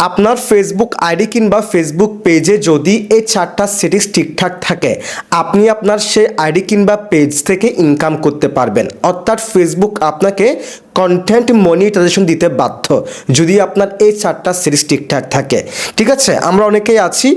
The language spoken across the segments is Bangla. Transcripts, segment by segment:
আপনার ফেসবুক আইডি কিংবা ফেসবুক পেজে যদি এই চারটা সেটিংস ঠিকঠাক থাকে আপনি আপনার সেই আইডি কিংবা পেজ থেকে ইনকাম করতে পারবেন। অর্থাৎ ফেসবুক আপনাকে কন্টেন্ট মনিটাইজেশন দিতে বাধ্য যদি আপনার এই চারটা সেটিংস ঠিকঠাক থাকে। ঠিক আছে, আমরা অনেকেই আছি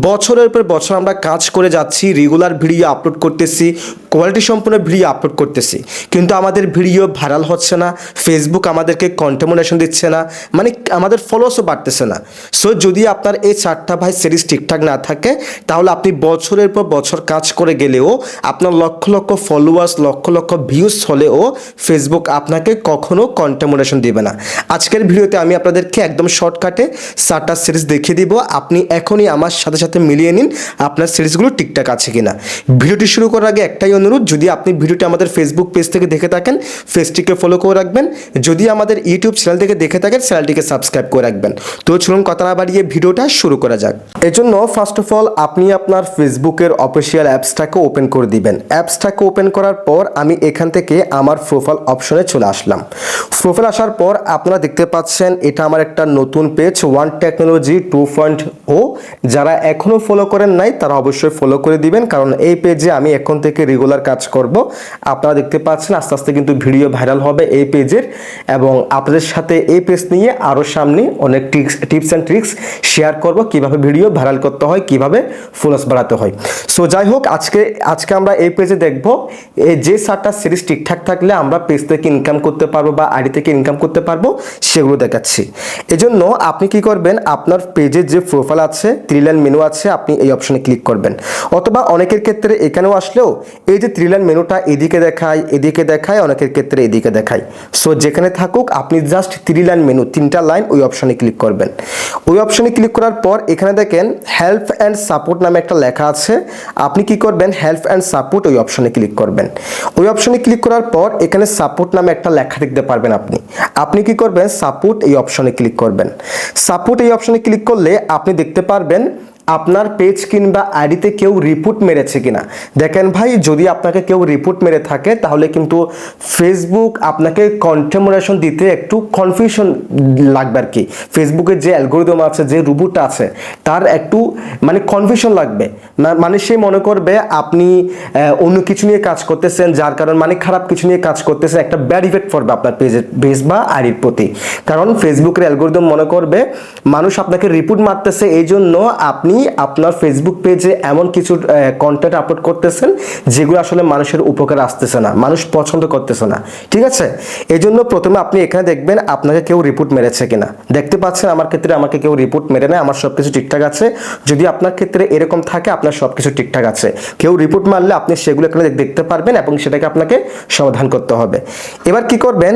বছরের পর বছর আমরা কাজ করে যাচ্ছি, রেগুলার ভিডিও আপলোড করতেছি, কোয়ালিটি সম্পূর্ণ ভিডিও আপলোড করতেছি, কিন্তু আমাদের ভিডিও ভাইরাল হচ্ছে না, ফেসবুক আমাদেরকে কন্টেন্ট মনিটাইজেশন দিচ্ছে না, মানে আমাদের ফলোয়ার্সও বাড়তেছে না। সো যদি আপনার এই চারটা সেটিংস ঠিকঠাক না থাকে তাহলে আপনি বছরের পর বছর কাজ করে গেলেও আপনার লক্ষ লক্ষ ফলোয়ার্স লক্ষ লক্ষ ভিউজ হলেও ফেসবুক আপনাকে কখনো কন্টেন্ট মনিটাইজেশন দিবে না। আজকের ভিডিওতে আমি আপনাদেরকে একদম শর্টকাটে চারটা সিরিজ দেখিয়ে দিব, আপনি এখনই আমার সাথে সাথে মিলিয়ে নিন আপনার সিরিজগুলো ঠিকঠাক আছে কিনা। ভিডিওটি শুরু করার আগে একটাই অনুরোধ, যদি আপনি ভিডিওটি আমাদের ফেসবুক পেজ থেকে দেখে থাকেন পেজটিকে ফলো করে রাখবেন, যদি আমাদের ইউটিউব চ্যানেল থেকে দেখে থাকেন চ্যানেলটিকে সাবস্ক্রাইব করে রাখবেন। তো চলুন কথা না বাড়িয়ে ভিডিওটা শুরু করা যাক। এর জন্য ফার্স্ট অফ অল আপনি আপনার ফেসবুকের অফিসিয়াল অ্যাপসটাকে ওপেন করে দিবেন। অ্যাপসটাকে ওপেন করার পর আমি এখান থেকে আমার প্রোফাইল অপশনে চলে আসলাম। প্রোফাইল আসার পর আপনারা দেখতে পাচ্ছেন এটা আমার একটা নতুন পেজ ওয়ান টেকনোলজি 2.0। যারা এখনও ফলো করেন নাই তারা অবশ্যই ফলো করে দিবেন, কারণ এই পেজে আমি এখন থেকে রেগুলার কাজ করব। আপনারা দেখতে পাচ্ছেন আস্তে আস্তে কিন্তু ভিডিও ভাইরাল হবে এই পেজের, এবং আপনাদের সাথে এই পেজ নিয়ে আরও সামনে অনেক টিপস অ্যান্ড ট্রিক্স শেয়ার করব, কিভাবে ভিডিও ভাইরাল করতে হয়, কিভাবে ফলোয়ার্স বাড়াতে হয়। সো যাই হোক, আজকে আমরা এই পেজে দেখব যে চারটা সিরিজ ঠিকঠাক থাকলে আমরা পেজ থেকে ইনকাম করতে পারবো বা আইডি থেকে ইনকাম করতে পারবো সেগুলো দেখাচ্ছি। এজন্য আপনি কি করবেন, আপনার পেজের যে প্রোফাইল আছে থ্রি লাইন মেনু আছে আপনি এই অপশনে ক্লিক করবেন, অথবা অনেকের ক্ষেত্রে এখানেও আসলেও এই যে থ্রি লাইন মেনুটা এদিকে দেখায় অনেকের ক্ষেত্রে এদিকে দেখায়। সো যেখানে থাকুক আপনি জাস্ট থ্রি লাইন মেনু তিনটা লাইন ওই অপশনে ক্লিক করবেন। ওই অপশনে ক্লিক করার পর এখানে দেখেন হেল্প অ্যান্ড সাপোর্ট নামে একটা লেখা আছে, আপনি কি করবেন হেল্প অ্যান্ড সাপোর্ট ওই অপশনে ক্লিক করবেন। ওই অপশনে ক্লিক করার পর এখানে সাপোর্ট নামে একটা লেখা দেখতে পারবেন আপনি কি করবেন সাপোর্ট এই অপশনে ক্লিক করবেন। সাপোর্ট এই অপশনে ক্লিক করলে আপনি দেখতে পারবেন আপনার পেজ কিংবা আইডিতে কেউ রিপোর্ট মেরেছে কিনা। দেখেন ভাই, যদি আপনাকে কেউ রিপোর্ট মেরে থাকে তাহলে কিন্তু ফেসবুক আপনাকে কন্টেন্ট মনিটাইজেশন দিতে একটু কনফিউশন লাগবে আর কি। ফেসবুকের যে অ্যালগরিদম আছে, যে রোবটটা আছে, তার একটু মানে কনফিউশন লাগবে, মানে সে মনে করবে আপনি অন্য কিছু নিয়ে কাজ করতেছেন, যার কারণ মানে খারাপ কিছু নিয়ে কাজ করতেছেন, একটা ব্যাড ইফেক্ট পড়বে আপনার পেজ বা আইডির প্রতি। কারণ ফেসবুকের অ্যালগরিদম মনে করবে মানুষ আপনাকে রিপোর্ট মারতেছে, এই জন্য আপনি আপনার ফেসবুক পেজে এমন কিছু কন্টেন্ট আপলোড করতেছেন যেগুলো আসলে মানুষের উপকারে আসতেছে না, মানুষ পছন্দ করতেছে না। ঠিক আছে, এই জন্য প্রথমে আপনি এখানে দেখবেন আপনাকে কেউ রিপোর্ট মেরেছে কিনা। দেখতে পাচ্ছেন আমার ক্ষেত্রে আমাকে কেউ রিপোর্ট মেরে নেয়, আমার সবকিছু ঠিকঠাক আছে। যদি আপনার ক্ষেত্রে এরকম থাকে আপনার সবকিছু ঠিকঠাক আছে, কেউ রিপোর্ট মারলে আপনি সেগুলো এখানে দেখতে পারবেন এবং সেটাকে আপনাকে সমাধান করতে হবে। এবার কি করবেন,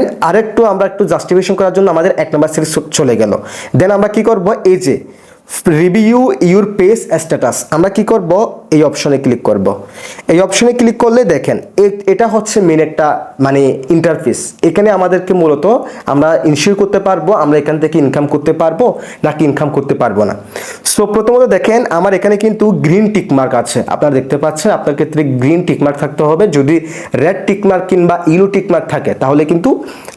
আমরা একটু জাস্টিফিকেশন করার জন্য আমাদের 1 নম্বর সিরিজ চলে গেল। দেন আমরা কি করব, এই যে রিভিউ ইউর পেজ স্ট্যাটাস আমরা কি করব, এই অপশনে ক্লিক করব। এই অপশনে ক্লিক করলে দেখেন এটা হচ্ছে মেন একটা মানে ইন্টারফেস। এখানে আমাদেরকে মূলত আমরা ইনশিওর করতে পারবো আমরা এখান থেকে ইনকাম করতে পারবো নাকি ইনকাম করতে পারবো না। সো প্রথমত দেখেন আমার এখানে কিন্তু গ্রিন টিকমার্ক আছে, আপনারা দেখতে পাচ্ছেন আপনার ক্ষেত্রে গ্রিন টিকমার্ক থাকতে হবে। যদি রেড টিকমার্ক কিংবা ইয়েলো টিকমার্ক থাকে তাহলে কিন্তু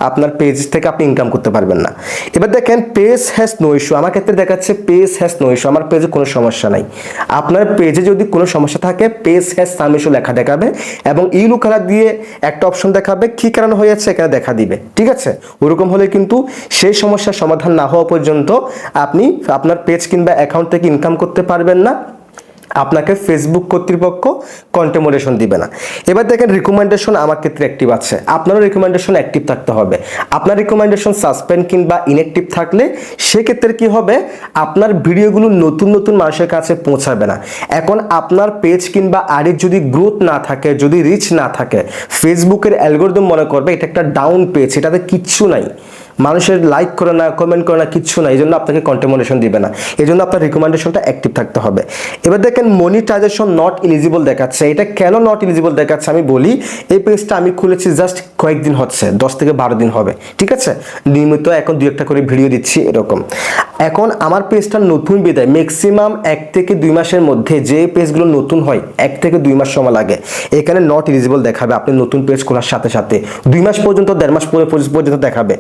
আপনার পেজ থেকে আপনি ইনকাম করতে পারবেন না। এবার দেখেন পেজ হ্যাজ নো ইস্যু, আমার ক্ষেত্রে দেখাচ্ছে পেজ হ্যাজ নো ইস্যু, আমার পেজে কোনো সমস্যা নাই। আপনার পেজে যদি কোনো সমস্যা থাকে পেজ হ্যাজ সাম ইস্যু লেখা দেখাবে এবং ইয়েলো কালার দিয়ে একটা অপশন দেখাবে কি কারণ হয়েছে এখানে দেখা দিবে। ঠিক আছে, ওরকম হলে কিন্তু সেই সমস্যার সমাধান না হওয়া পর্যন্ত আপনি আপনার পেজ কিংবা অ্যাকাউন্ট থেকে ইনকাম করতে পারবেন না, আপনাকে ফেসবুক কর্তৃপক্ষ কন্টেন্ট মনিটাইজেশন দিবে না। এবার দেখেন রিকমেন্ডেশন আমার ক্ষেত্রে অ্যাক্টিভ আছে, আপনারও রিকমেন্ডেশন অ্যাক্টিভ থাকতে হবে। আপনার রিকমেন্ডেশন সাসপেন্ড কিংবা ইনঅ্যাক্টিভ থাকলে সেক্ষেত্রে কি হবে, আপনার ভিডিওগুলো নতুন নতুন মানুষের কাছে পৌঁছাবে না। এখন আপনার পেজ কিংবা আইডির যদি গ্রোথ না থাকে, যদি রিচ না থাকে, ফেসবুকের অ্যালগরিদম মনে করবে এটা একটা ডাউন পেজ, এটাতে কিচ্ছু নাই, মানুষের লাইক করে না, কমেন্ট করে না, কিচ্ছু না, এই জন্য আপনাকে কন্টেন্ট মনিটাইজেশন দিবে না। এই জন্য আপনার রিকমেন্ডেশনটা অ্যাক্টিভ থাকতে হবে। এবার দেখেন মনিটাইজেশন নট এলিজিবল দেখাচ্ছে, এটা কেন নট এলিজিবল দেখাচ্ছে আমি বলি। এই পেজটা আমি খুলেছি জাস্ট কয়েকদিন হচ্ছে, 10 থেকে 12 দিন হবে। ঠিক আছে, নিয়মিত এখন 2-1টা করে ভিডিও দিচ্ছি এরকম। এখন আমার পেজটা নতুন বিদায় ম্যাক্সিমাম 1 থেকে 2 মাসের মধ্যে, যে পেজগুলো নতুন হয় 1 থেকে 2 মাস সময় লাগে, এখানে নট এলিজিবল দেখাবে। আপনি নতুন পেজ খোলার সাথে সাথে 2 মাস পর্যন্ত, 1.5 মাস পর্যন্ত দেখাবে।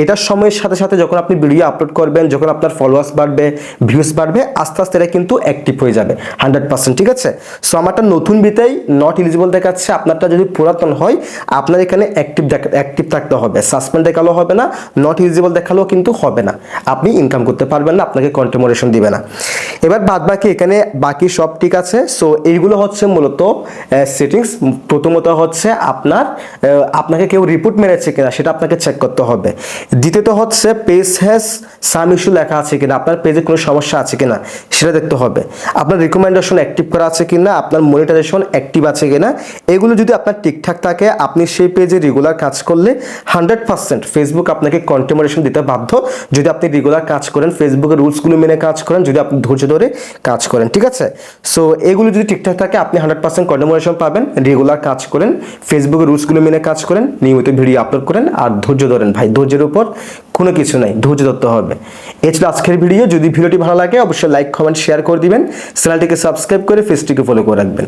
এটার সময়ের সাথে সাথে যখন আপনি ভিডিও আপলোড করবেন, যখন আপনার ফলোয়ার্স বাড়বে, ভিউজ বাড়বে, আস্তে আস্তে এটা কিন্তু অ্যাক্টিভ হয়ে যাবে 100%, ঠিক আছে। সো আমারটা নতুন বিতেই নট এলিজিবল দেখাচ্ছে, আপনারটা যদি পুরাতন হয় আপনার এখানে অ্যাক্টিভ থাকতে হবে, সাসপেন্ড দেখালেও হবে না, নট এলিজিবল দেখালেও কিন্তু হবে না, আপনি ইনকাম করতে পারবেন না, আপনাকে কন্টিনিউশন দিবে না। এবার বাদ বাকি এখানে বাকি সব ঠিক আছে। সো এইগুলো হচ্ছে মূলত সেটিংস। প্রথমত হচ্ছে আপনাকে কেউ রিপোর্ট মেরেছে কিনা সেটা আপনাকে চেক করতে হবে। দ্বিতীয়ত হচ্ছে পেজ হ্যাজ সাম ইস্যু লেখা আছে কিনা, আপনার পেজে কোনো সমস্যা আছে কিনা সেটা দেখতে হবে। আপনার রিকমেন্ডেশন অ্যাক্টিভ করা আছে কিনা, আপনার মনিটাইজেশন অ্যাক্টিভ আছে কিনা, এগুলো যদি আপনার ঠিকঠাক থাকে আপনি সেই পেজে রেগুলার কাজ করলে 100% ফেসবুক আপনাকে কন্টিনিউশন দিতে বাধ্য, যদি আপনি রেগুলার কাজ করেন, ফেসবুকের রুলসগুলো মেনে কাজ করেন, যদি আপনি ধৈর্য ধরে কাজ করেন, ঠিক আছে। সো এগুলো যদি ঠিকঠাক থাকে আপনি 100% কন্টিনিউশন পাবেন, রেগুলার কাজ করেন, ফেসবুকের রুলসগুলো মেনে কাজ করেন, নিয়মিত ভিডিও আপলোড করেন, আর ধৈর্য ধরেন ভাই, ধৈর্যের উপর কোনো কিছু নাই, ধৈর্য ধরতে হবে। এই ছিল আজকের ভিডিও। যদি ভিডিওটি ভালো লাগে অবশ্যই লাইক, কমেন্ট, শেয়ার করে দিবেন, চ্যানেলটিকে সাবস্ক্রাইব করে পেজটিকে ফলো করে রাখবেন।